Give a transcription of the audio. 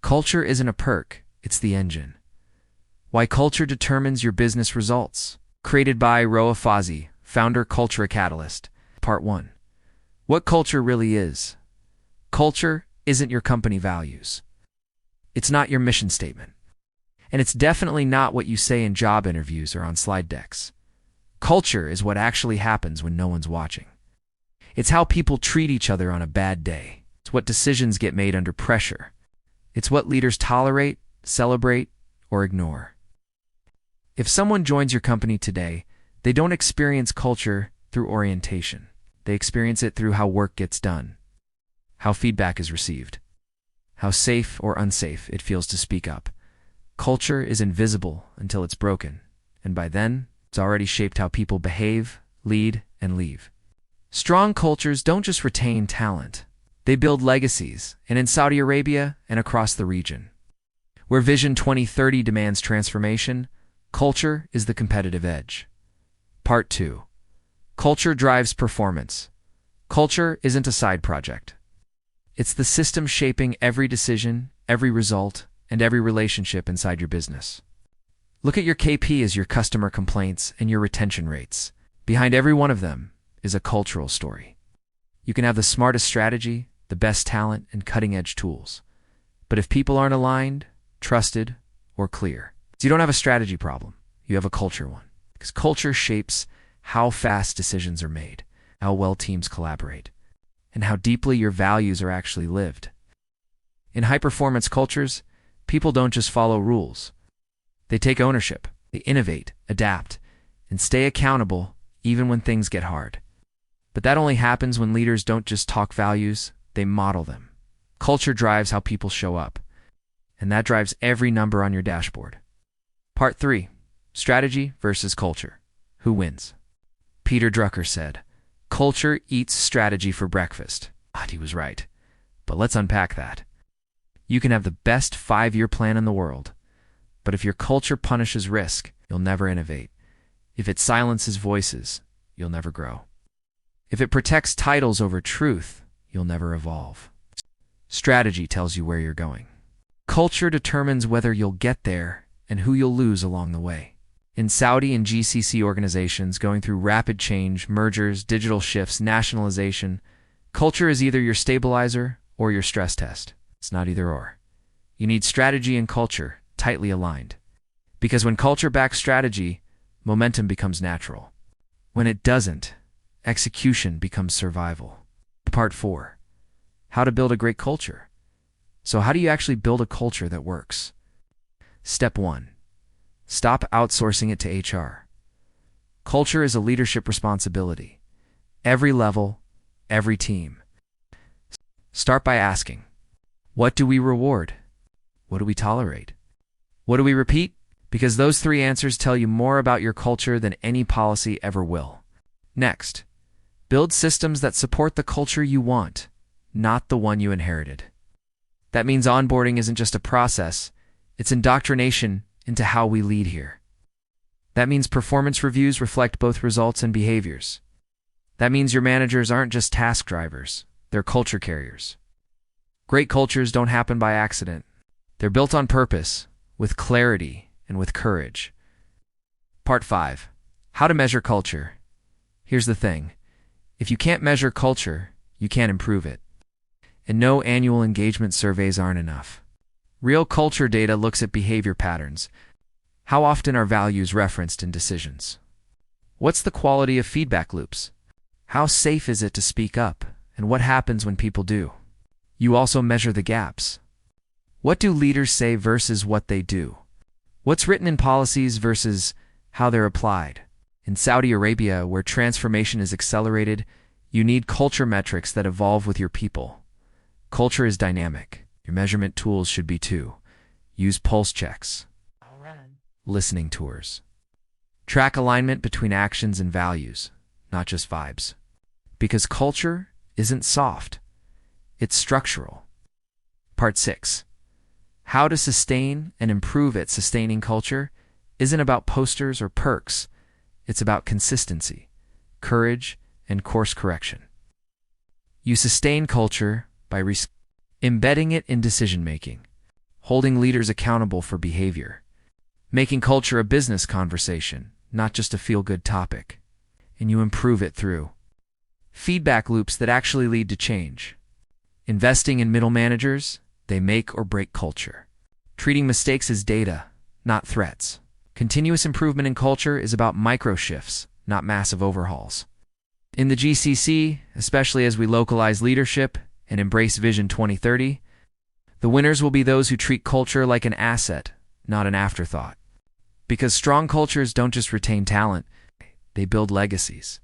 Culture isn't a perk, it's the engine. Why culture determines your business results. Created by Roaa Fawzi, founder CultureCatalyst. Part 1. What culture really is. Culture isn't your company values. It's not your mission statement. And it's definitely not what you say in job interviews or on slide decks. Culture is what actually happens when no one's watching. It's how people treat each other on a bad day. It's what decisions get made under pressure. It's what leaders tolerate, celebrate, or ignore. If someone joins your company today, they don't experience culture through orientation. They experience it through how work gets done, how feedback is received, how safe or unsafe it feels to speak up. Culture is invisible until it's broken, and by then, it's already shaped how people behave, lead, and leave. Strong cultures don't just retain talent. They build legacies, and in Saudi Arabia and across the region. Where Vision 2030 demands transformation, culture is the competitive edge. Part 2. Culture drives performance. Culture isn't a side project. It's the system shaping every decision, every result, and every relationship inside your business. Look at your KP as your customer complaints and your retention rates. Behind every one of them is a cultural story. You can have the smartest strategy, the best talent, and cutting-edge tools. But if people aren't aligned, trusted, or clear, you don't have a strategy problem. You have a culture one. Because culture shapes how fast decisions are made, how well teams collaborate, and how deeply your values are actually lived. In high-performance cultures, people don't just follow rules. They take ownership, they innovate, adapt, and stay accountable even when things get hard. But that only happens when leaders don't just talk values, they model them. Culture drives how people show up, and that drives every number on your dashboard. Part 3. Strategy versus culture. Who wins? Peter Drucker said, "Culture eats strategy for breakfast." And he was right. But let's unpack that. You can have the best 5-year plan in the world, but if your culture punishes risk, you'll never innovate. If it silences voices, you'll never grow. If it protects titles over truth, you'll never evolve. Strategy tells you where you're going. Culture determines whether you'll get there and who you'll lose along the way. In Saudi and GCC organizations going through rapid change, mergers, digital shifts, nationalization, culture is either your stabilizer or your stress test. It's not either or. You need strategy and culture tightly aligned. Because when culture backs strategy, momentum becomes natural. When it doesn't, execution becomes survival. Part 4. How to build a great culture. So how do you actually build a culture that works? Step 1. Stop outsourcing it to HR. Culture is a leadership responsibility. Every level, every team. Start by asking, what do we reward? What do we tolerate? What do we repeat? Because those 3 answers tell you more about your culture than any policy ever will. Next, build systems that support the culture you want, not the one you inherited. That means onboarding isn't just a process, it's indoctrination into how we lead here. That means performance reviews reflect both results and behaviors. That means your managers aren't just task drivers, they're culture carriers. Great cultures don't happen by accident. They're built on purpose, with clarity, and with courage. Part 5. How to measure culture. Here's the thing. If you can't measure culture, you can't improve it. And no annual engagement surveys aren't enough. Real culture data looks at behavior patterns. How often are values referenced in decisions? What's the quality of feedback loops? How safe is it to speak up? And what happens when people do? You also measure the gaps. What do leaders say versus what they do? What's written in policies versus how they're applied? In Saudi Arabia, where transformation is accelerated, you need culture metrics that evolve with your people. Culture is dynamic. Your measurement tools should be too. Use pulse checks, listening tours. Track alignment between actions and values, not just vibes. Because culture isn't soft, it's structural. Part 6. How to sustain and improve it. Sustaining culture isn't about posters or perks. It's about consistency, courage, and course correction. You sustain culture by embedding it in decision-making, holding leaders accountable for behavior, making culture a business conversation, not just a feel-good topic. And you improve it through feedback loops that actually lead to change. Investing in middle managers, they make or break culture. Treating mistakes as data, not threats. Continuous improvement in culture is about micro shifts, not massive overhauls. In the GCC, especially as we localize leadership and embrace Vision 2030, the winners will be those who treat culture like an asset, not an afterthought. Because strong cultures don't just retain talent, they build legacies.